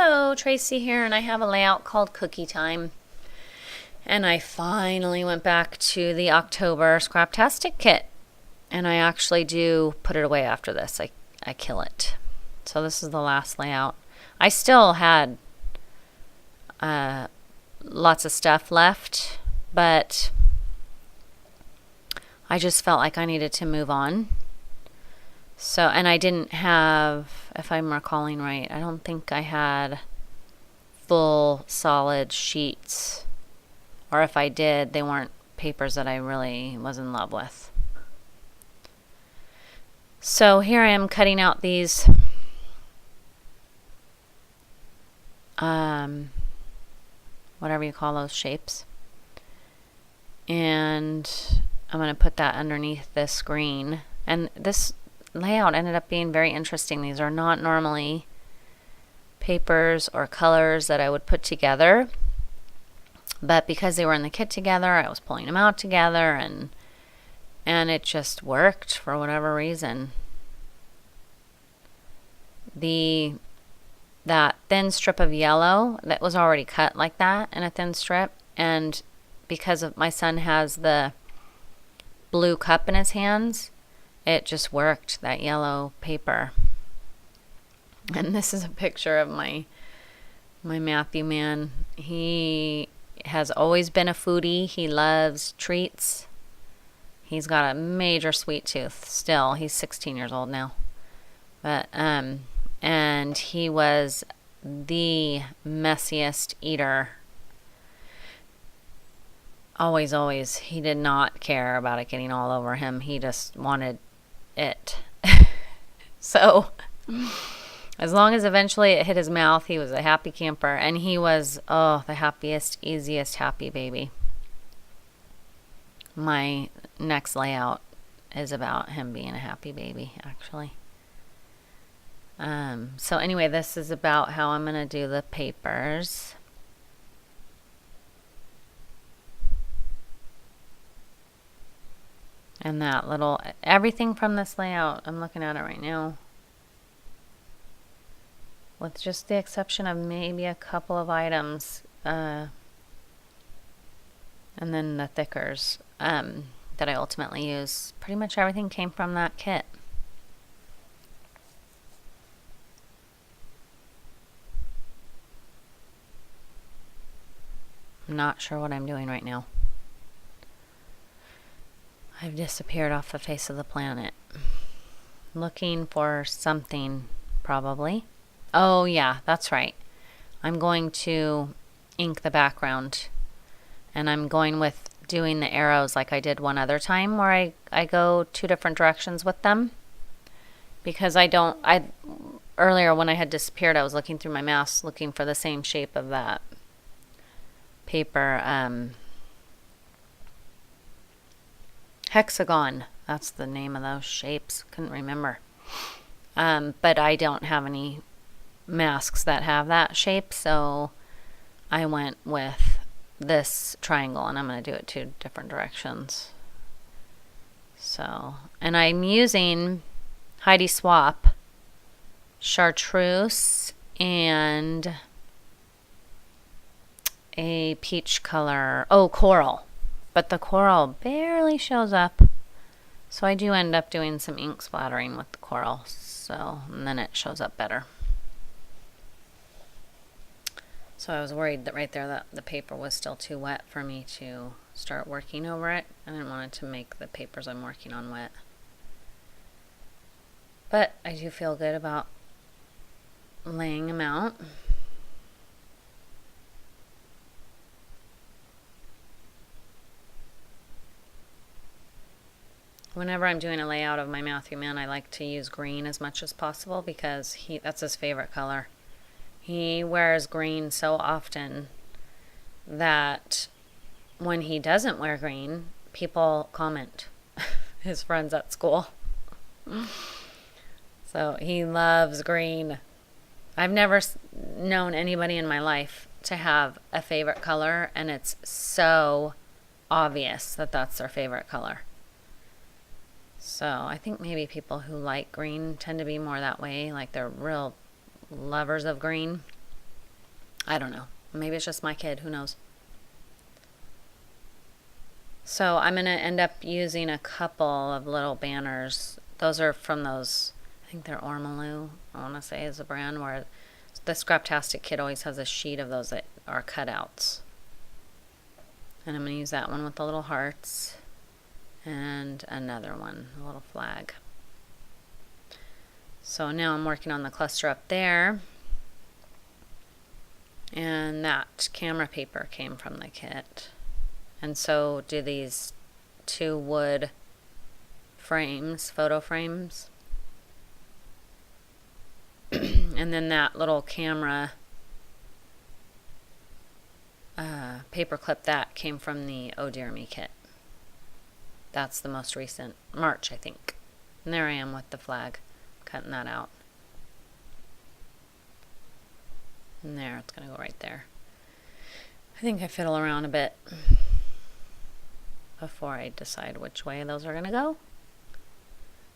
Hello, Tracy here, and I have a layout called Cookie Time. And I finally went back to the October Scraptastic kit. And I actually do put it away after this. I kill it. So this is the last layout. I still had lots of stuff left, but I just felt like I needed to move on. So, and I didn't have, if I'm recalling right, I don't think I had full solid sheets. Or if I did, they weren't papers that I really was in love with. So here I am cutting out these whatever you call those shapes. And I'm going to put that underneath this screen. And this layout ended up being very interesting. These are not normally papers or colors that I would put together, but because they were in the kit together, I was pulling them out together, and it just worked for whatever reason. That thin strip of yellow that was already cut like that in a thin strip, and because of my son has the blue cup in his hands, it just worked, that yellow paper. And this is a picture of my Matthew man. He has always been a foodie. He loves treats. He's got a major sweet tooth still. He's 16 years old now. But and he was the messiest eater. Always. He did not care about it getting all over him. He just wanted it. So as long as eventually it hit his mouth, he was a happy camper. And he was, the happiest, easiest, happy baby. My next layout is about him being a happy baby, actually. So anyway, this is about how I'm going to do the papers. And that little, everything from this layout, I'm looking at it right now, with just the exception of maybe a couple of items, and then the thickers that I ultimately use. Pretty much everything came from that kit. I'm not sure what I'm doing right now. I've disappeared off the face of the planet. Looking for something, probably. Oh yeah, that's right. I'm going to ink the background. And I'm going with doing the arrows like I did one other time, where I go two different directions with them. Because earlier when I had disappeared, I was looking through my mask looking for the same shape of that paper, hexagon. That's the name of those shapes. Couldn't remember. But I don't have any masks that have that shape, so I went with this triangle, and I'm going to do it two different directions. So, and I'm using Heidi Swap chartreuse and a peach color, coral, but the coral barely shows up, so I do end up doing some ink splattering with the coral, and then it shows up better. So I was worried that right there that the paper was still too wet for me to start working over it. I didn't want it to make the papers I'm working on wet. But I do feel good about laying them out. Whenever I'm doing a layout of my Matthew man, I like to use green as much as possible because that's his favorite color. He wears green so often that when he doesn't wear green, people comment, his friends at school. So he loves green. I've never known anybody in my life to have a favorite color, and it's so obvious that that's their favorite color. So I think maybe people who like green tend to be more that way, like they're real lovers of green. I don't know. Maybe it's just my kid. Who knows? So I'm going to end up using a couple of little banners. Those are from those, I think they're Ormolu, I want to say is a brand, where the Scraptastic kit always has a sheet of those that are cutouts. And I'm going to use that one with the little hearts. And another one, a little flag. So now I'm working on the cluster up there. And that camera paper came from the kit. And so do these 2 wood frames, photo frames. And then that little camera paper clip, that came from the Oh Dear Me kit. That's the most recent, March, I think. And there I am with the flag, cutting that out. And there, it's going to go right there. I think I fiddle around a bit before I decide which way those are going to go.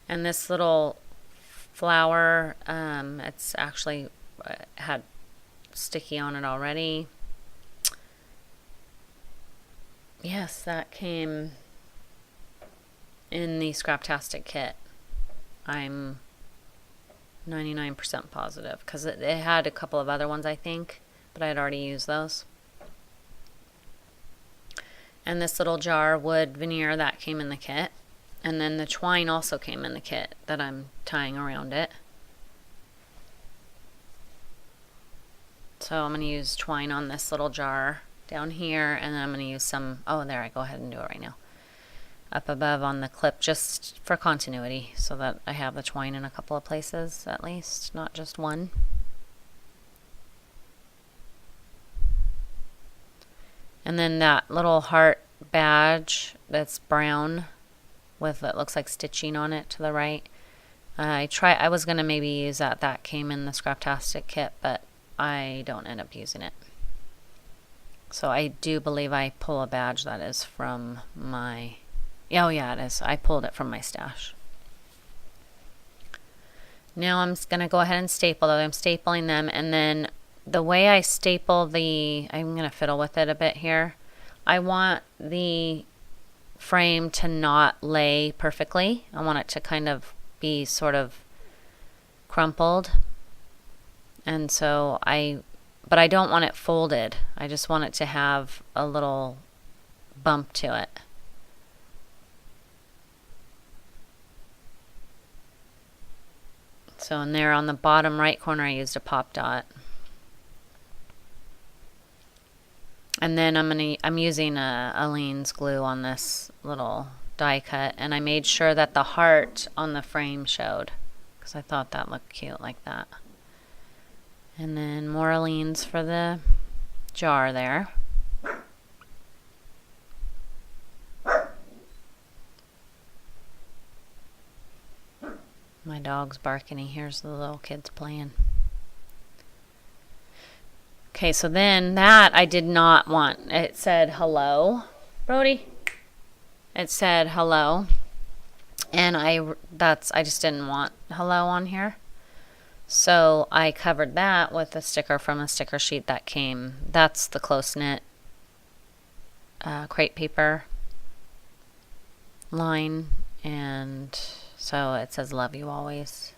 And this little flower, it's actually had sticky on it already. Yes, that came in the Scraptastic kit. I'm 99% positive, because it had a couple of other ones, I think, but I had already used those. And this little jar wood veneer, that came in the kit. And then the twine also came in the kit that I'm tying around it. So I'm going to use twine on this little jar down here, and then I'm going to use some, oh there, I go ahead and do it right now, up above on the clip, just for continuity, so that I have the twine in a couple of places at least, not just one. And then that little heart badge that's brown with, it looks like stitching on it to the right. I was going to maybe use that. That came in the Scraptastic kit, but I don't end up using it. So I do believe I pull a badge that is from my, oh yeah, it is. I pulled it from my stash. Now I'm going to go ahead and staple those. I'm stapling them, and then the way I staple I'm going to fiddle with it a bit here. I want the frame to not lay perfectly. I want it to kind of be sort of crumpled. And so but I don't want it folded. I just want it to have a little bump to it. So in there on the bottom right corner, I used a pop dot. And then I'm using a Aleene's glue on this little die cut, and I made sure that the heart on the frame showed, because I thought that looked cute like that. And then more Aleene's for the jar there. My dog's barking. He hears the little kids playing. Okay, so then that I did not want. It said hello, Brody. It said hello, and I just didn't want hello on here. So I covered that with a sticker from a sticker sheet that came. That's the close knit crepe paper line, and so it says love you always.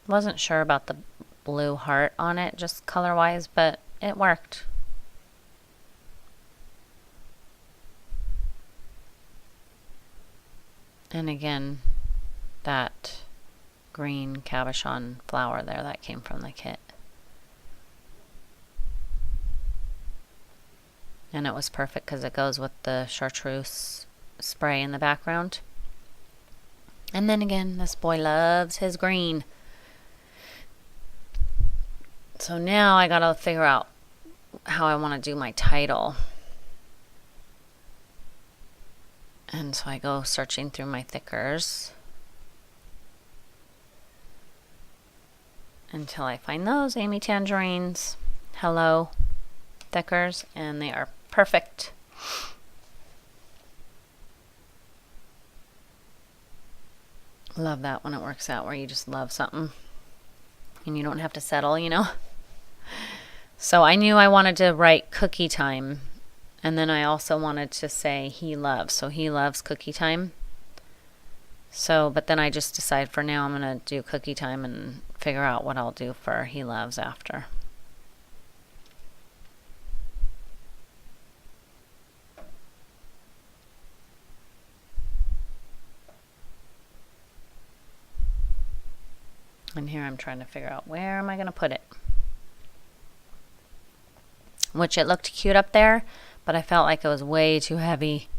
Wasn't sure about the blue heart on it, just color wise, but it worked. And again, that green cabochon flower there, that came from the kit. And it was perfect because it goes with the chartreuse spray in the background. And then again, this boy loves his green. So now I gotta figure out how I want to do my title. And so I go searching through my thickers until I find those Amy Tangerines Hello thickers, and they are perfect. Love that when it works out, where you just love something and you don't have to settle, you know. So I knew I wanted to write cookie time. And then I also wanted to say he loves. So he loves cookie time. So, but then I just decided for now I'm going to do cookie time and figure out what I'll do for he loves after. And here I'm trying to figure out where am I going to put it. Which it looked cute up there, but I felt like it was way too heavy.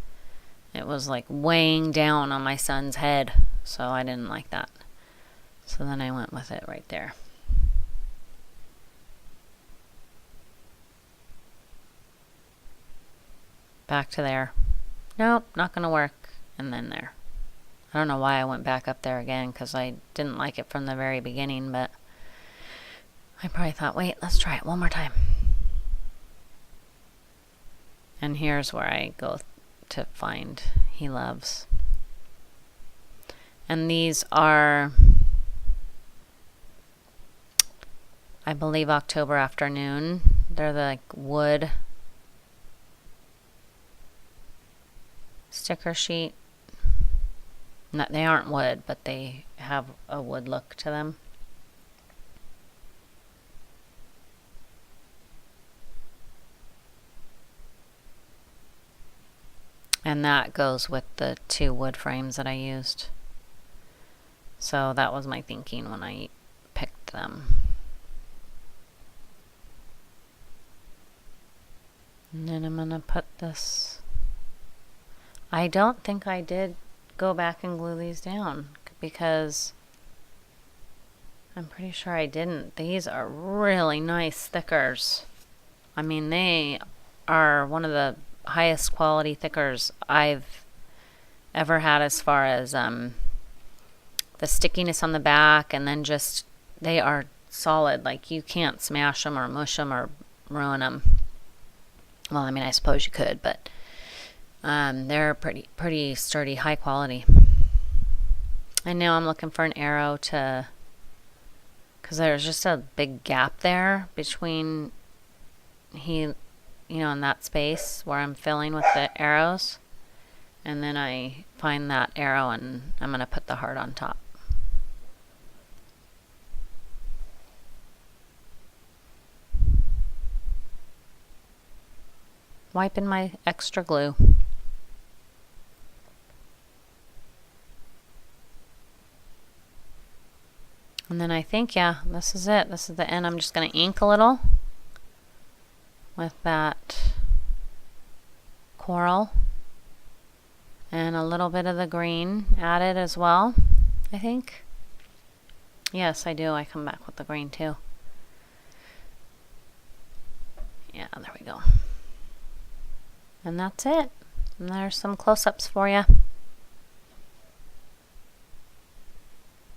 It was like weighing down on my son's head, so I didn't like that. So then I went with it right there. Back to there. Nope, not going to work. And then there. I don't know why I went back up there again, because I didn't like it from the very beginning, but I probably thought, wait, let's try it one more time. And here's where I go to find he loves. And these are, I believe, October Afternoon. They're the like wood sticker sheet. No, they aren't wood, but they have a wood look to them. And that goes with the 2 wood frames that I used. So that was my thinking when I picked them. And then I'm going to put this. I don't think I did go back and glue these down because I'm pretty sure I didn't. These are really nice stickers. I mean, they are one of the highest quality thickers I've ever had as far as the stickiness on the back, and then just they are solid. Like you can't smash them or mush them or ruin them. Well, I mean, I suppose you could, but they're pretty sturdy, high quality. And now I'm looking for an arrow to, because there's just a big gap there between in that space where I'm filling with the arrows. And then I find that arrow and I'm going to put the heart on top. Wiping my extra glue. And then I think, yeah, this is it. This is the end. I'm just going to ink a little with that coral. And a little bit of the green added as well, I think. Yes, I do. I come back with the green too. Yeah, there we go. And that's it. And there's some close-ups for you.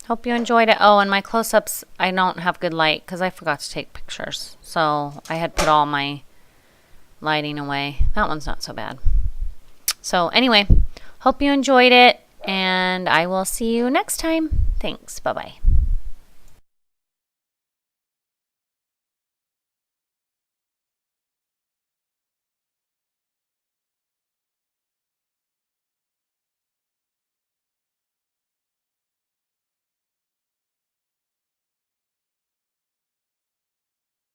Hope you enjoyed it. Oh, and my close-ups, I don't have good light because I forgot to take pictures. So I had put all my lighting away. That one's not so bad. So anyway, hope you enjoyed it, and I will see you next time. Thanks. Bye-bye.